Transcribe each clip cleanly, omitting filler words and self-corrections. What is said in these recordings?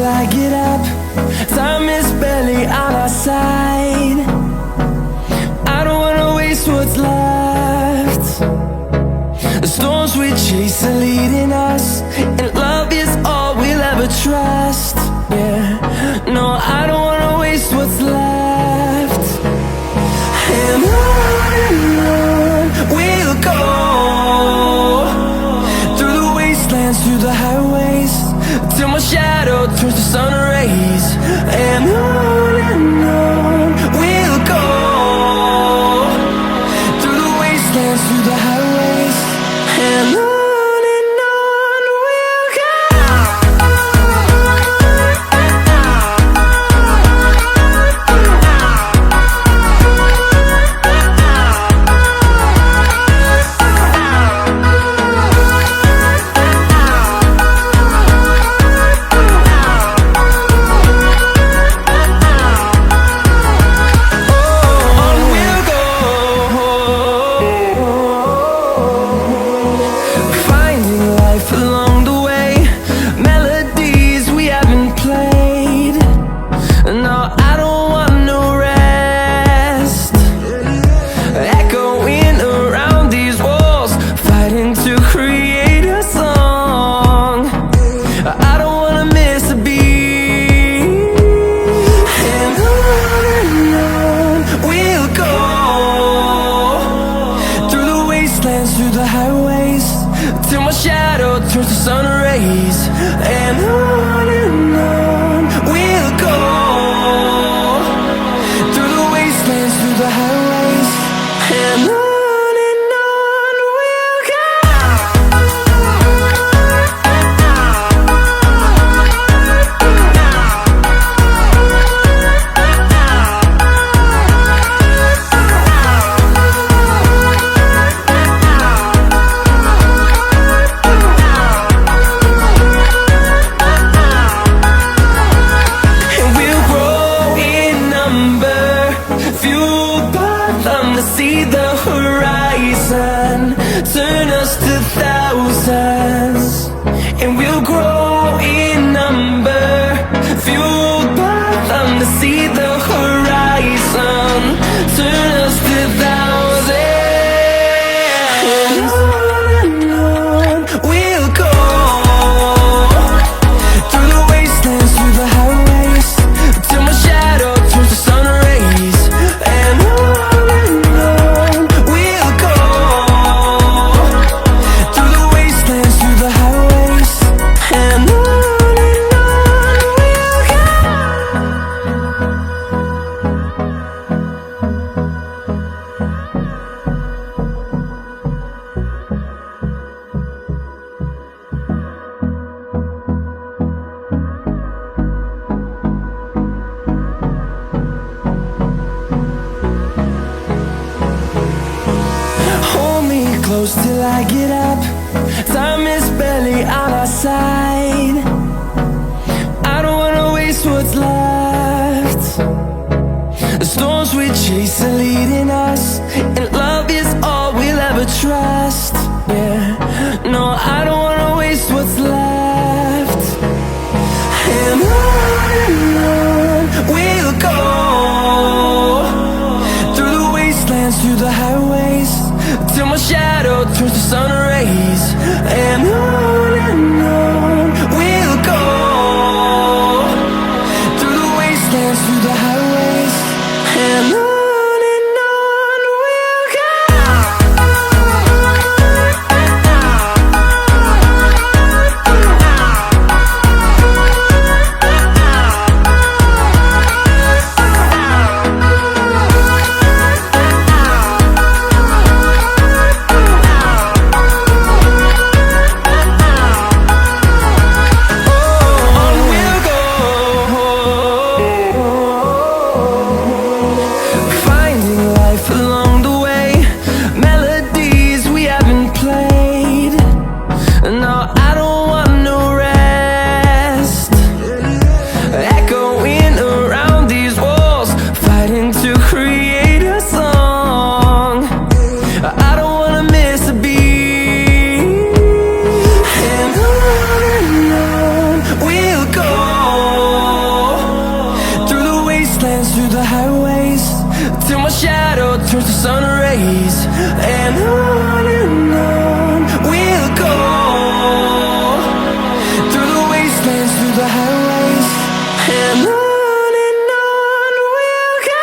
I get up. Time is barely on our side. I don't wanna waste what's left. The storms we chase are leading us, and love is all we'll ever trust. Yeah, no, I don't wanna waste what's left. And on we'll go, through the wastelands, through the highways, till my shadow turns to sun rays. And on we'll go, through the wastelands, through the highways, and on we'll go. Through the highways, till my shadow turns to sun rays. And on we'll go, through the wastelands, through the highways, and on we'll go. See the horizon, turn us to thousands, and we'll grow in number, fueled by them to see the horizon, turn us to thousands, and on we'll go, through the wastelands, through the highways, till my shadow turns to sun rays. And close till I get up. Time is barely on our side. I don't wanna waste what's left. The storms we chase are leading us, and love is all we'll ever trust. Yeah, no, I don't wanna waste what's left. And on we'll go, through the wastelands, through the highways, till my shadow turns to sun rays. And on we'll go, through the wastelands, through the highways, and on. wastelands, through the highways, till my shadow turns to sun rays. And on we'll go, through the wastelands, through the highways, and on we'll go.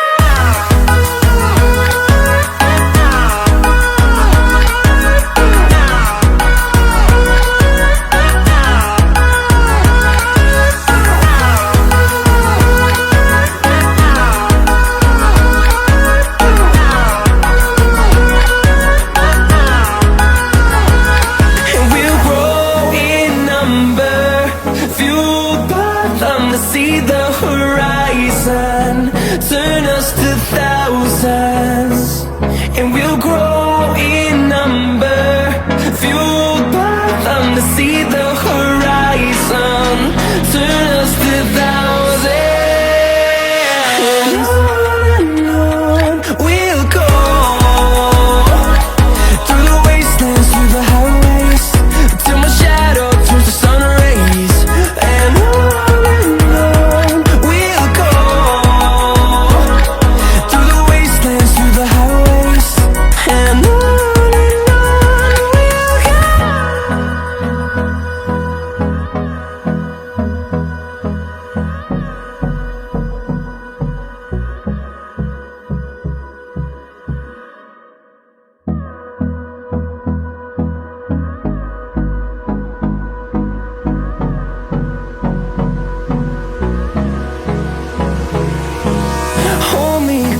See the horizon, turn us to thousands, and we'll grow in number, fueled by them to see the horizon, turn us to thousands, and on we'll go, through the wastelands, through the highways, till my shadow turns to sun rays, and on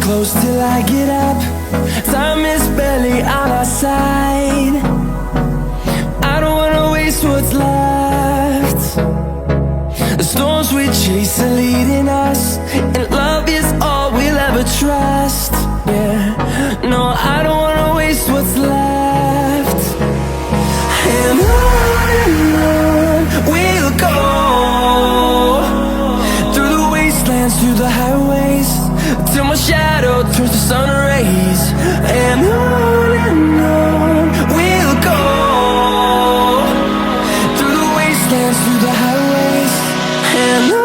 close till I get up. Time is barely on our side. I don't wanna waste what's left. The storms we chase are leading us, and love is all we'll ever trust. Yeah, no, I don't wanna waste what's left. And on we'll go, through the wastelands, through the highways, till my shadow turns to sun rays, and on we'll go, through the wastelands, through the highways, and on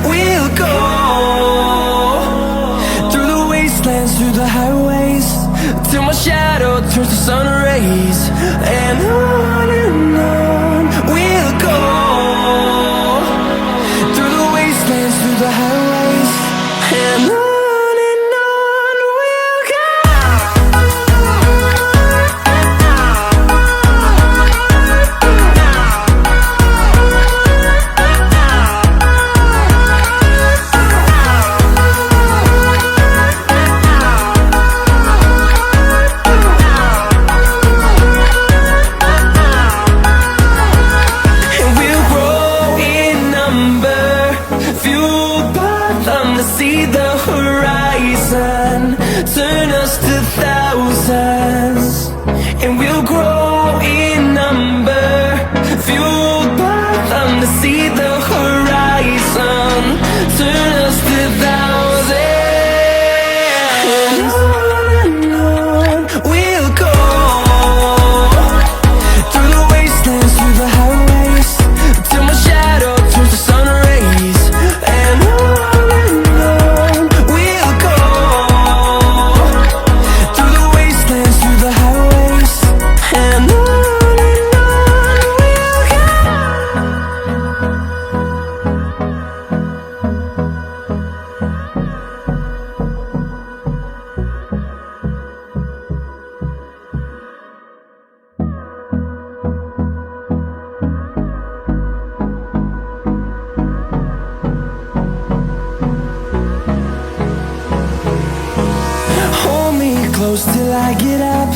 we'll go. Through the highways, till my shadow turns to sun rays, and on we'll go, through the wastelands, through the highways, and on we'll go. See the horizon, turn us to thousands, and we'll grow in number, fueled by them to see the horizon, turn us to thousands, and on we'll go, through the wastelands, through the highways, till my shadow turns to sun rays, and on and till I get up.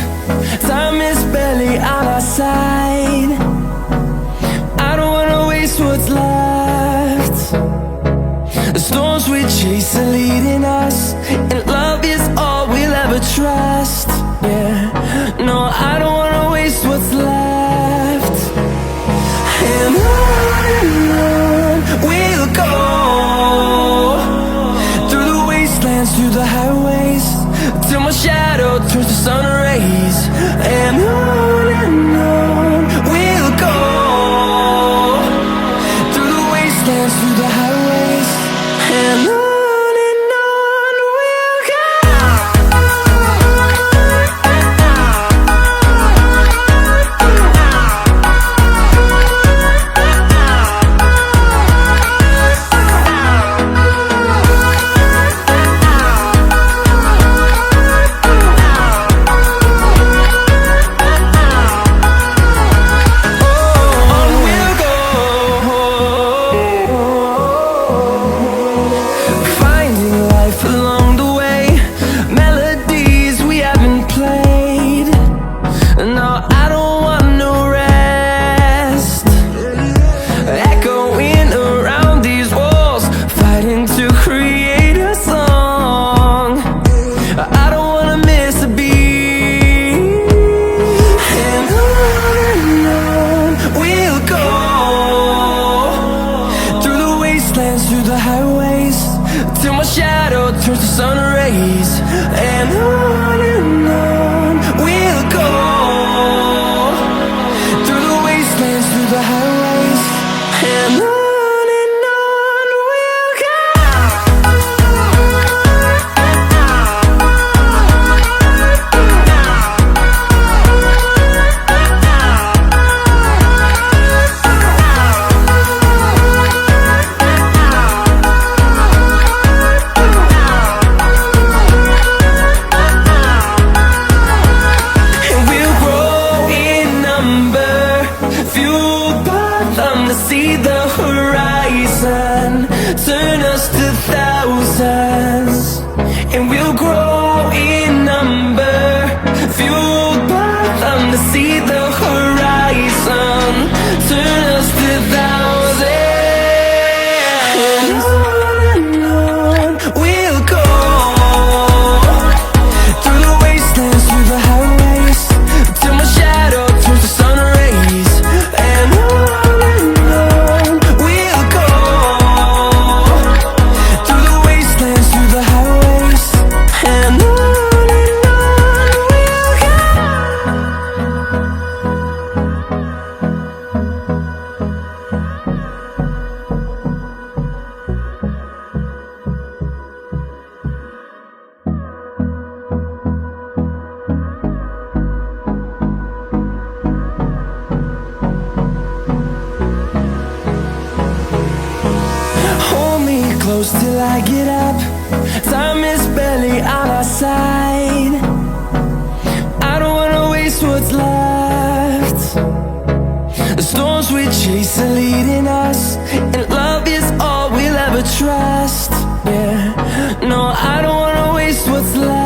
Time is barely on our side. I don't wanna waste what's left. The storms we chase are leading us, and love is all we'll ever trust. Yeah, no, I don't wanna waste what's left. And on we'll go, through the wastelands, through the highways, till my shadow turns to sun rays. And on we'll go, through the wastelands, through the highways, and on we'll go. Through the highways, till my shadow turns to sun rays. And on we'll go, through the wastelands, through the highways, and on we'll go. See the horizon, turn us to thousands, and we'll grow in number, fueled by them to see the horizon, turn us to thousands. And on we'll go, through the wastelands, through the highways, till my shadow turns to sun rays. And close till I get up. Time is barely on our side. I don't wanna waste what's left. The storms we chase are leading us, and love is all we'll ever trust. Yeah, no, I don't wanna waste what's left.